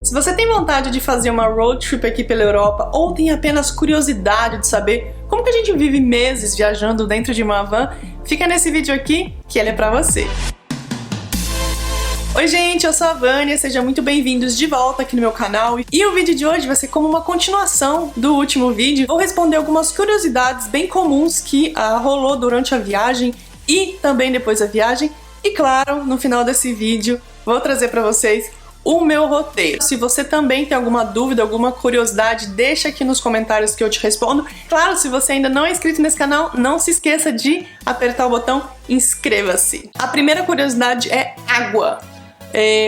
Se você tem vontade de fazer uma road trip aqui pela Europa ou tem apenas curiosidade de saber como que a gente vive meses viajando dentro de uma van, fica nesse vídeo aqui que ele é pra você. Oi gente, eu sou a Vânia, sejam muito bem-vindos de volta aqui no meu canal. E o vídeo de hoje vai ser como uma continuação do último vídeo. Vou responder algumas curiosidades bem comuns que rolou durante a viagem e também depois da viagem. E claro, no final desse vídeo vou trazer pra vocês o meu roteiro. Se você também tem alguma dúvida, alguma curiosidade, deixa aqui nos comentários que eu te respondo. Claro, se você ainda não é inscrito nesse canal, não se esqueça de apertar o botão inscreva-se. A primeira curiosidade é água.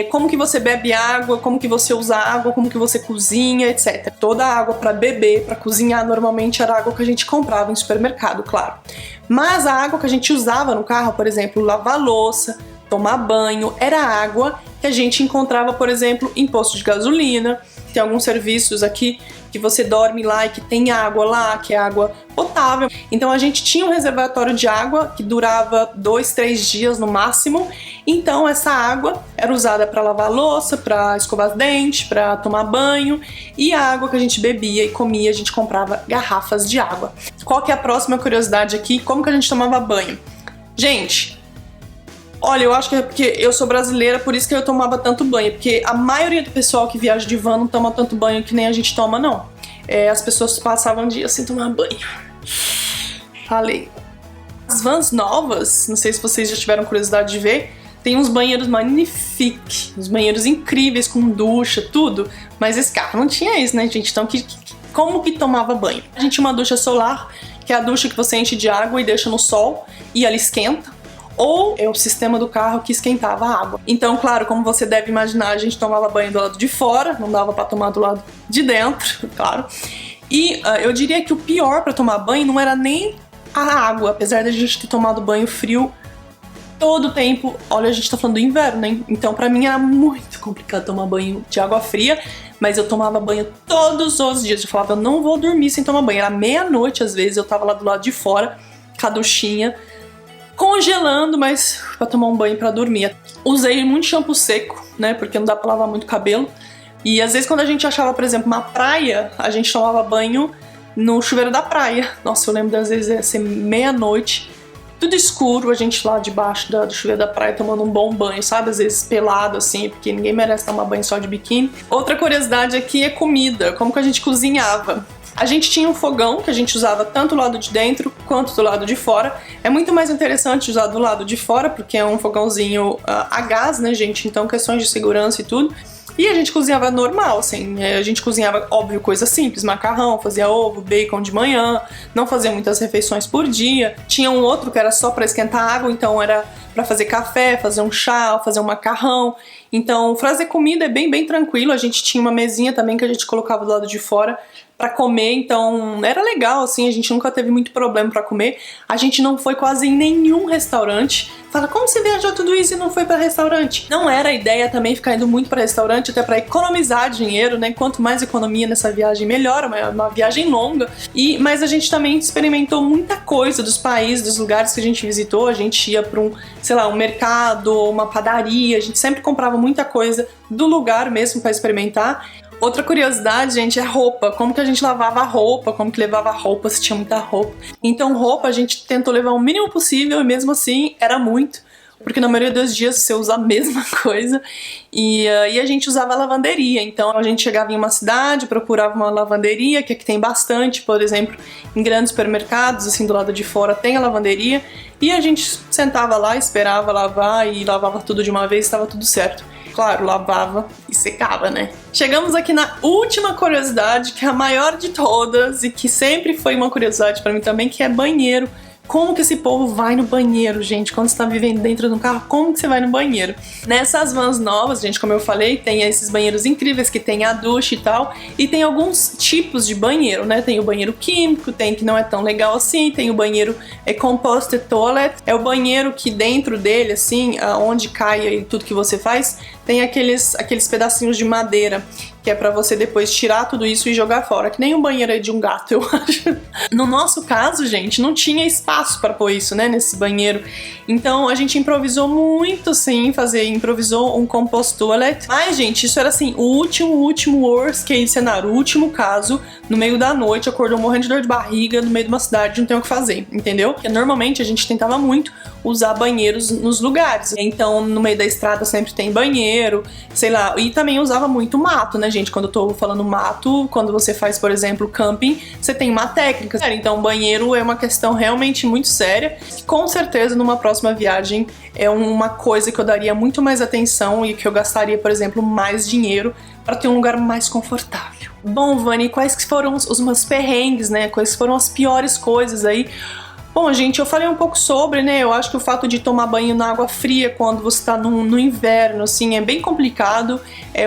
Como que você bebe água, como que você usa água, como que você cozinha, etc. Toda a água para beber, para cozinhar, normalmente era água que a gente comprava em supermercado, claro. Mas a água que a gente usava no carro, por exemplo, lavar louça, tomar banho, era água que a gente encontrava, por exemplo, em posto de gasolina. Tem alguns serviços aqui que você dorme lá e que tem água lá, que é água potável. Então a gente tinha um reservatório de água que durava 2, 3 dias no máximo. Então essa água era usada para lavar louça, para escovar os dentes, para tomar banho. E a água que a gente bebia e comia, a gente comprava garrafas de água. Qual que é a próxima curiosidade aqui? Como que a gente tomava banho? Gente, olha, eu acho que é porque eu sou brasileira, por isso que eu tomava tanto banho. Porque a maioria do pessoal que viaja de van não toma tanto banho que nem a gente toma, não. As pessoas passavam dias sem tomar banho. Falei. As vans novas, não sei se vocês já tiveram curiosidade de ver, tem uns banheiros magnifiques, uns banheiros incríveis com ducha, tudo. Mas esse carro não tinha isso, né, gente? Então, como que tomava banho? A gente tinha uma ducha solar, que é a ducha que você enche de água e deixa no sol, e ela esquenta. Ou é o sistema do carro que esquentava a água. Então, claro, como você deve imaginar, a gente tomava banho do lado de fora, não dava pra tomar do lado de dentro, claro. E eu diria que o pior pra tomar banho não era nem a água, apesar da gente ter tomado banho frio todo o tempo. Olha, a gente tá falando do inverno, né? Então pra mim era muito complicado tomar banho de água fria, mas eu tomava banho todos os dias. Eu falava, eu não vou dormir sem tomar banho. Era meia-noite às vezes, eu tava lá do lado de fora, com a duchinha, congelando, mas pra tomar um banho pra dormir. Usei muito shampoo seco, né, porque não dá pra lavar muito cabelo. E às vezes quando a gente achava, por exemplo, uma praia, a gente tomava banho no chuveiro da praia. Nossa, eu lembro das vezes ia ser meia-noite, tudo escuro, a gente lá debaixo do chuveiro da praia tomando um bom banho, sabe? Às vezes pelado assim, porque ninguém merece tomar banho só de biquíni. Outra curiosidade aqui é comida, como que a gente cozinhava. A gente tinha um fogão que a gente usava tanto do lado de dentro quanto do lado de fora. É muito mais interessante usar do lado de fora, porque é um fogãozinho a gás, né, gente? Então, questões de segurança e tudo. E a gente cozinhava normal, assim, a gente cozinhava, óbvio, coisa simples, macarrão, fazia ovo, bacon de manhã, não fazia muitas refeições por dia. Tinha um outro que era só para esquentar água, então era para fazer café, fazer um chá, fazer um macarrão. Então, fazer comida é bem tranquilo. A gente tinha uma mesinha também que a gente colocava do lado de fora para comer, então era legal, assim, a gente nunca teve muito problema para comer. A gente não foi quase em nenhum restaurante. Fala, como você viajou tudo isso e não foi para restaurante? Não era a ideia também ficar indo muito para restaurante, até para economizar dinheiro, né? Quanto mais economia nessa viagem, melhor, uma viagem longa. Mas a gente também experimentou muita coisa dos países, dos lugares que a gente visitou. A gente ia para sei lá, um mercado, uma padaria, a gente sempre comprava muita coisa do lugar mesmo para experimentar. Outra curiosidade, gente, é roupa. Como que a gente lavava a roupa, como que levava a roupa, se tinha muita roupa. Então roupa a gente tentou levar o mínimo possível e mesmo assim era muito, porque na maioria dos dias você usa a mesma coisa. E a gente usava lavanderia, então a gente chegava em uma cidade, procurava uma lavanderia, que aqui tem bastante, por exemplo, em grandes supermercados, assim, do lado de fora tem a lavanderia, e a gente sentava lá, esperava lavar e lavava tudo de uma vez, estava tudo certo. Claro, lavava e secava, né? Chegamos aqui na última curiosidade, que é a maior de todas e que sempre foi uma curiosidade pra mim também, que é banheiro. Como que esse povo vai no banheiro, gente? Quando você tá vivendo dentro de um carro, como que você vai no banheiro? Nessas vans novas, gente, como eu falei, tem esses banheiros incríveis que tem a ducha e tal, e tem alguns tipos de banheiro, né? Tem o banheiro químico, tem que não é tão legal assim, tem o banheiro composted toilet, é o banheiro que dentro dele, assim, onde cai tudo que você faz, tem aqueles pedacinhos de madeira que é pra você depois tirar tudo isso e jogar fora, que nem um banheiro aí de um gato, eu acho. No nosso caso, gente, não tinha espaço pra pôr isso, né, nesse banheiro. Então a gente improvisou muito, sim, improvisou um compost toilet. Mas, gente, isso era assim, o último worst case cenário, o último caso, no meio da noite, acordou morrendo de dor de barriga, no meio de uma cidade, não tem o que fazer, entendeu? Porque normalmente a gente tentava muito usar banheiros nos lugares. Então, no meio da estrada sempre tem banheiro, sei lá. E também usava muito mato, né, gente? Quando eu tô falando mato, quando você faz, por exemplo, camping, você tem uma técnica. Então, banheiro é uma questão realmente muito séria. Com certeza, numa próxima viagem, é uma coisa que eu daria muito mais atenção e que eu gastaria, por exemplo, mais dinheiro para ter um lugar mais confortável. Bom, Vani, quais que foram os meus perrengues, né? Quais foram as piores coisas aí? Bom, gente, eu falei um pouco sobre, né, eu acho que o fato de tomar banho na água fria quando você tá no inverno, assim, é bem complicado.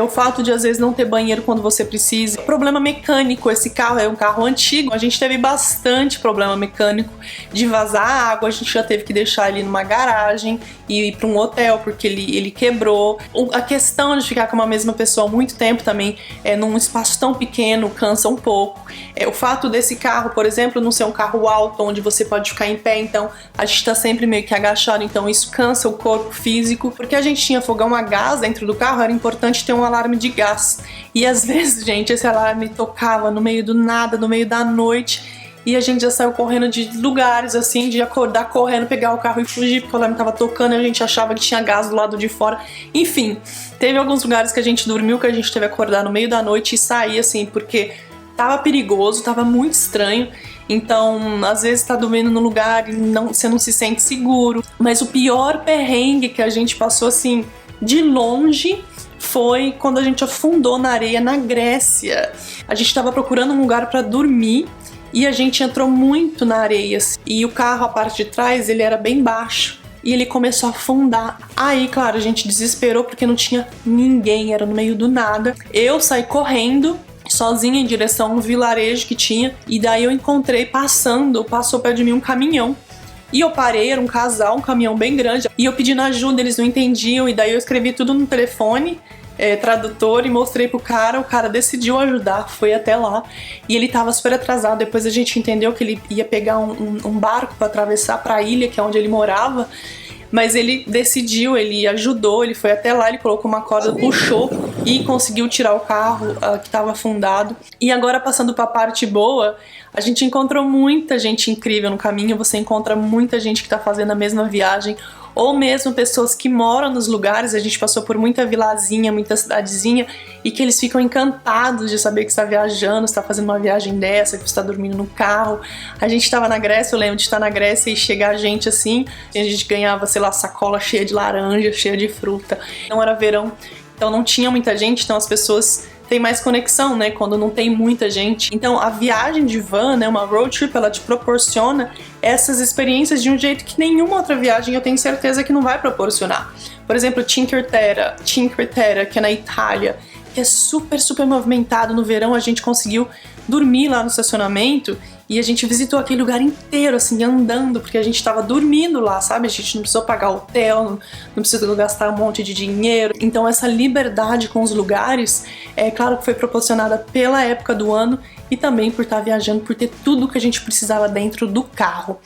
O fato de, às vezes, não ter banheiro quando você precisa. Problema mecânico, esse carro é um carro antigo, a gente teve bastante problema mecânico de vazar água, a gente já teve que deixar ele numa garagem e ir pra um hotel porque ele quebrou. A questão de ficar com uma mesma pessoa há muito tempo também, num espaço tão pequeno, cansa um pouco. O fato desse carro, por exemplo, não ser um carro alto, onde você pode ficar em pé, então a gente tá sempre meio que agachado, então isso cansa o corpo físico. Porque a gente tinha fogão a gás dentro do carro, era importante ter um alarme de gás. E às vezes, gente, esse alarme tocava no meio do nada, no meio da noite, e a gente já saiu correndo de lugares, assim, de acordar correndo, pegar o carro e fugir, porque o alarme tava tocando e a gente achava que tinha gás do lado de fora. Enfim, teve alguns lugares que a gente dormiu, que a gente teve que acordar no meio da noite e sair, assim, porque tava perigoso, tava muito estranho. Então, às vezes tá dormindo no lugar e você não se sente seguro. Mas o pior perrengue que a gente passou, assim, de longe, foi quando a gente afundou na areia na Grécia. A gente tava procurando um lugar pra dormir e a gente entrou muito na areia. E o carro, a parte de trás, ele era bem baixo. E ele começou a afundar. Aí, claro, a gente desesperou porque não tinha ninguém, era no meio do nada. Eu saí correndo sozinha em direção a um vilarejo que tinha, e daí eu encontrei passou perto de mim um caminhão. E eu parei, era um casal, um caminhão bem grande, e eu pedindo ajuda, eles não entendiam, e daí eu escrevi tudo no telefone, tradutor, e mostrei pro cara, o cara decidiu ajudar, foi até lá, e ele tava super atrasado. Depois a gente entendeu que ele ia pegar um barco pra atravessar pra ilha, que é onde ele morava, mas ele decidiu, ele ajudou, ele foi até lá, ele colocou uma corda, puxou e conseguiu tirar o carro que estava afundado. E agora, passando para a parte boa, a gente encontrou muita gente incrível no caminho. Você encontra muita gente que está fazendo a mesma viagem, ou mesmo pessoas que moram nos lugares. A gente passou por muita vilazinha, muita cidadezinha, e que eles ficam encantados de saber que está viajando, está fazendo uma viagem dessa, que está dormindo no carro. A gente estava na Grécia, eu lembro de estar na Grécia e chegar gente assim, e a gente ganhava, sei lá, sacola cheia de laranja, cheia de fruta. Não era verão, então não tinha muita gente, então as pessoas têm mais conexão, né, quando não tem muita gente. Então a viagem de van, né, uma road trip, ela te proporciona essas experiências de um jeito que nenhuma outra viagem eu tenho certeza que não vai proporcionar. Por exemplo, Cinque Terre, que é na Itália, que é super, super movimentado. No verão a gente conseguiu dormir lá no estacionamento e a gente visitou aquele lugar inteiro, assim, andando, porque a gente tava dormindo lá, sabe? A gente não precisou pagar hotel, não precisou gastar um monte de dinheiro. Então essa liberdade com os lugares, é claro que foi proporcionada pela época do ano e também por estar viajando, por ter tudo que a gente precisava dentro do carro.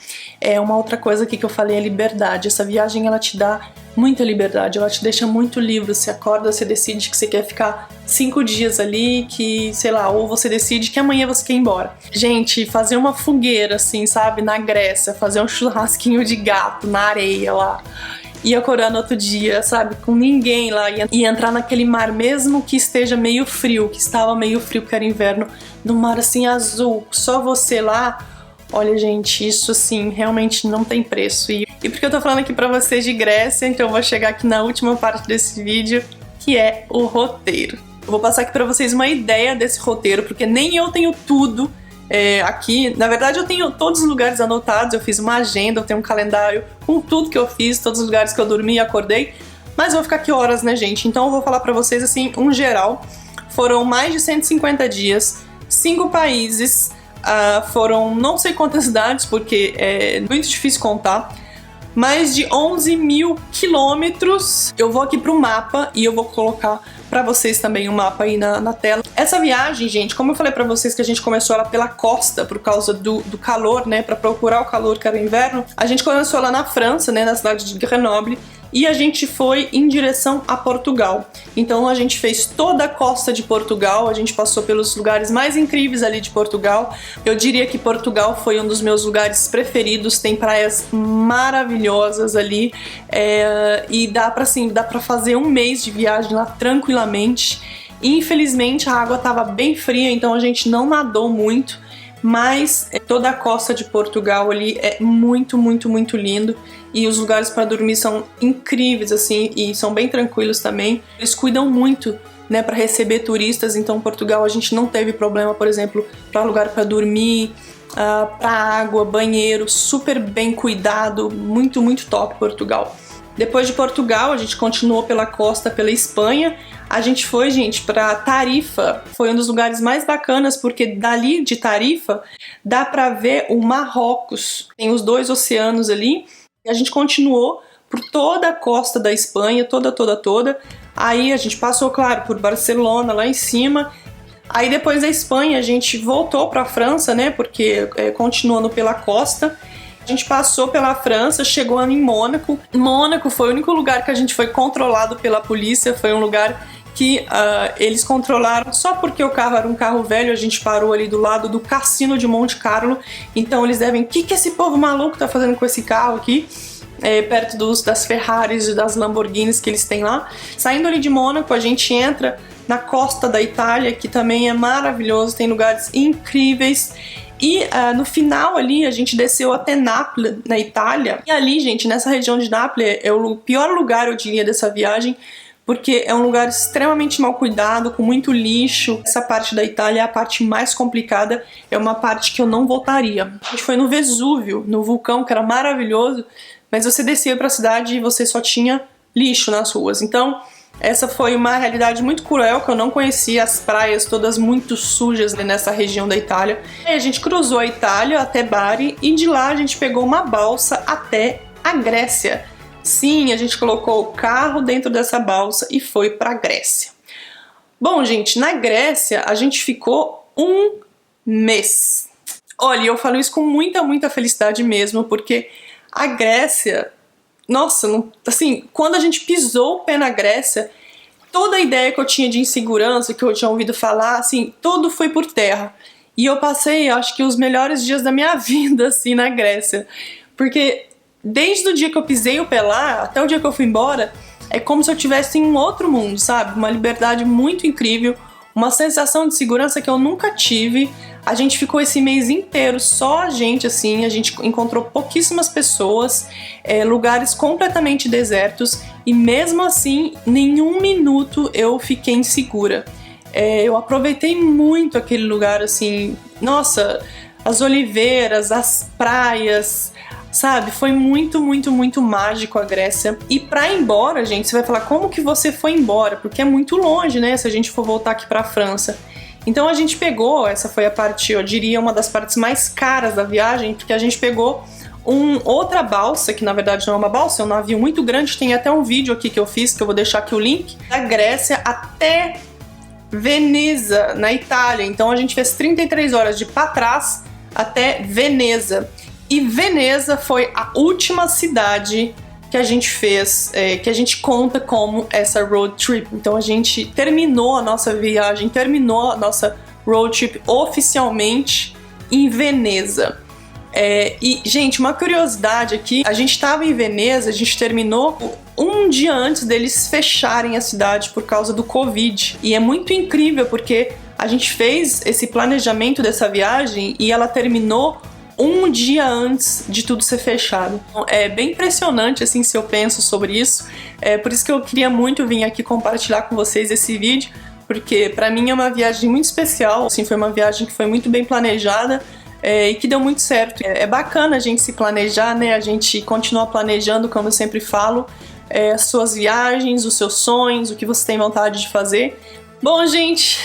Uma outra coisa aqui que eu falei é liberdade. Essa viagem, ela te dá muita liberdade, ela te deixa muito livre. Você acorda, você decide que você quer ficar 5 dias ali, que, sei lá, ou você decide que amanhã você quer ir embora. Gente, fazer uma fogueira, assim, sabe, na Grécia, fazer um churrasquinho de gato na areia lá, e acordar no outro dia, sabe, com ninguém lá, e entrar naquele mar, mesmo que esteja meio frio, que estava meio frio porque era inverno, no mar assim azul, só você lá. Olha, gente, isso assim, realmente não tem preço. E porque eu tô falando aqui pra vocês de Grécia, então eu vou chegar aqui na última parte desse vídeo, que é o roteiro. Eu vou passar aqui pra vocês uma ideia desse roteiro, porque nem eu tenho tudo aqui. Na verdade, eu tenho todos os lugares anotados, eu fiz uma agenda, eu tenho um calendário com tudo que eu fiz, todos os lugares que eu dormi e acordei, mas eu vou ficar aqui horas, né, gente? Então eu vou falar pra vocês, assim, um geral. Foram mais de 150 dias, 5 países, foram não sei quantas cidades, porque é muito difícil contar, mais de 11 mil quilômetros. Eu vou aqui pro mapa e eu vou colocar pra vocês também o mapa aí na tela. Essa viagem, gente, como eu falei pra vocês que a gente começou ela pela costa por causa do calor, né, pra procurar o calor que era o inverno, a gente começou lá na França, né, na cidade de Grenoble, e a gente foi em direção a Portugal. Então a gente fez toda a costa de Portugal, a gente passou pelos lugares mais incríveis ali de Portugal. Eu diria que Portugal foi um dos meus lugares preferidos, tem praias maravilhosas ali, e dá pra fazer um mês de viagem lá tranquilamente. Infelizmente a água estava bem fria, então a gente não nadou muito, mas toda a costa de Portugal ali é muito, muito, muito lindo. E os lugares para dormir são incríveis, assim, e são bem tranquilos também. Eles cuidam muito, né, para receber turistas, então Portugal a gente não teve problema, por exemplo, para lugar para dormir, para água, banheiro, super bem cuidado, muito, muito top Portugal. Depois de Portugal, a gente continuou pela costa, pela Espanha. A gente foi, gente, para Tarifa. Foi um dos lugares mais bacanas, porque dali de Tarifa dá para ver o Marrocos. Tem os dois oceanos ali. E a gente continuou por toda a costa da Espanha, toda. Aí a gente passou, claro, por Barcelona, lá em cima. Aí depois da Espanha a gente voltou para a França, né, porque continuando pela costa. A gente passou pela França, chegou em Mônaco. Mônaco foi o único lugar que a gente foi controlado pela polícia, foi um lugar que eles controlaram só porque o carro era um carro velho. A gente parou ali do lado do Cassino de Monte Carlo, então eles devem, o que esse povo maluco tá fazendo com esse carro aqui? Perto das Ferraris e das Lamborghinis que eles têm lá. Saindo ali de Mônaco, a gente entra na costa da Itália, que também é maravilhoso, tem lugares incríveis. E no final ali a gente desceu até Nápoles, na Itália. E ali, gente, nessa região de Nápoles é o pior lugar, eu diria, dessa viagem, porque é um lugar extremamente mal cuidado, com muito lixo. Essa parte da Itália é a parte mais complicada, é uma parte que eu não voltaria. A gente foi no Vesúvio, no vulcão, que era maravilhoso, mas você descia para a cidade e você só tinha lixo nas ruas. Então essa foi uma realidade muito cruel, que eu não conhecia, as praias todas muito sujas nessa região da Itália. Aí a gente cruzou a Itália até Bari e de lá a gente pegou uma balsa até a Grécia. Sim, a gente colocou o carro dentro dessa balsa e foi para a Grécia. Bom, gente, na Grécia a gente ficou um mês. Olha, eu falo isso com muita, muita felicidade mesmo, porque a Grécia... Nossa, assim, quando a gente pisou o pé na Grécia, toda a ideia que eu tinha de insegurança, que eu tinha ouvido falar, assim, tudo foi por terra. E eu passei, acho que, os melhores dias da minha vida, assim, na Grécia. Porque desde o dia que eu pisei o pé lá, até o dia que eu fui embora, é como se eu estivesse em um outro mundo, sabe? Uma liberdade muito incrível, uma sensação de segurança que eu nunca tive. A gente ficou esse mês inteiro só a gente, assim, a gente encontrou pouquíssimas pessoas, lugares completamente desertos, e mesmo assim, nenhum minuto eu fiquei insegura. Eu aproveitei muito aquele lugar, assim, nossa, as oliveiras, as praias, sabe? Foi muito, muito, muito mágico a Grécia. E pra ir embora, gente, você vai falar, como que você foi embora? Porque é muito longe, né, se a gente for voltar aqui pra França. Então a gente pegou, essa foi a parte, eu diria, uma das partes mais caras da viagem, porque a gente pegou outra balsa, que na verdade não é uma balsa, é um navio muito grande, tem até um vídeo aqui que eu fiz, que eu vou deixar aqui o link, da Grécia até Veneza, na Itália. Então a gente fez 33 horas de Patras até Veneza. E Veneza foi a última cidade que a gente fez, que a gente conta como essa road trip. Então a gente terminou a nossa viagem, terminou a nossa road trip oficialmente em Veneza. E, gente, uma curiosidade aqui, a gente estava em Veneza, a gente terminou um dia antes deles fecharem a cidade por causa do Covid. E é muito incrível porque a gente fez esse planejamento dessa viagem e ela terminou um dia antes de tudo ser fechado. É bem impressionante, assim, se eu penso sobre isso. Por isso que eu queria muito vir aqui compartilhar com vocês esse vídeo, porque pra mim é uma viagem muito especial, assim, foi uma viagem que foi muito bem planejada e que deu muito certo. É bacana a gente se planejar, né? A gente continua planejando, como eu sempre falo, as suas viagens, os seus sonhos, o que você tem vontade de fazer. Bom, gente,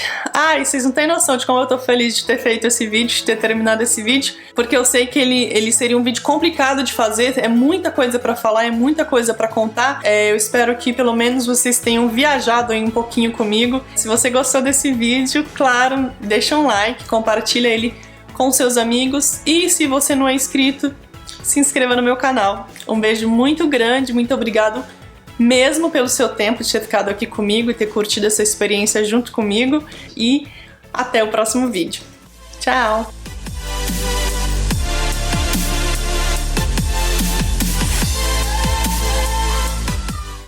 vocês não têm noção de como eu tô feliz de ter feito esse vídeo, de ter terminado esse vídeo, porque eu sei que ele seria um vídeo complicado de fazer, é muita coisa pra falar, é muita coisa pra contar. Eu espero que pelo menos vocês tenham viajado aí um pouquinho comigo. Se você gostou desse vídeo, claro, deixa um like, compartilha ele com seus amigos e se você não é inscrito, se inscreva no meu canal. Um beijo muito grande, muito obrigado mesmo pelo seu tempo de ter ficado aqui comigo e ter curtido essa experiência junto comigo, e até o próximo vídeo. Tchau!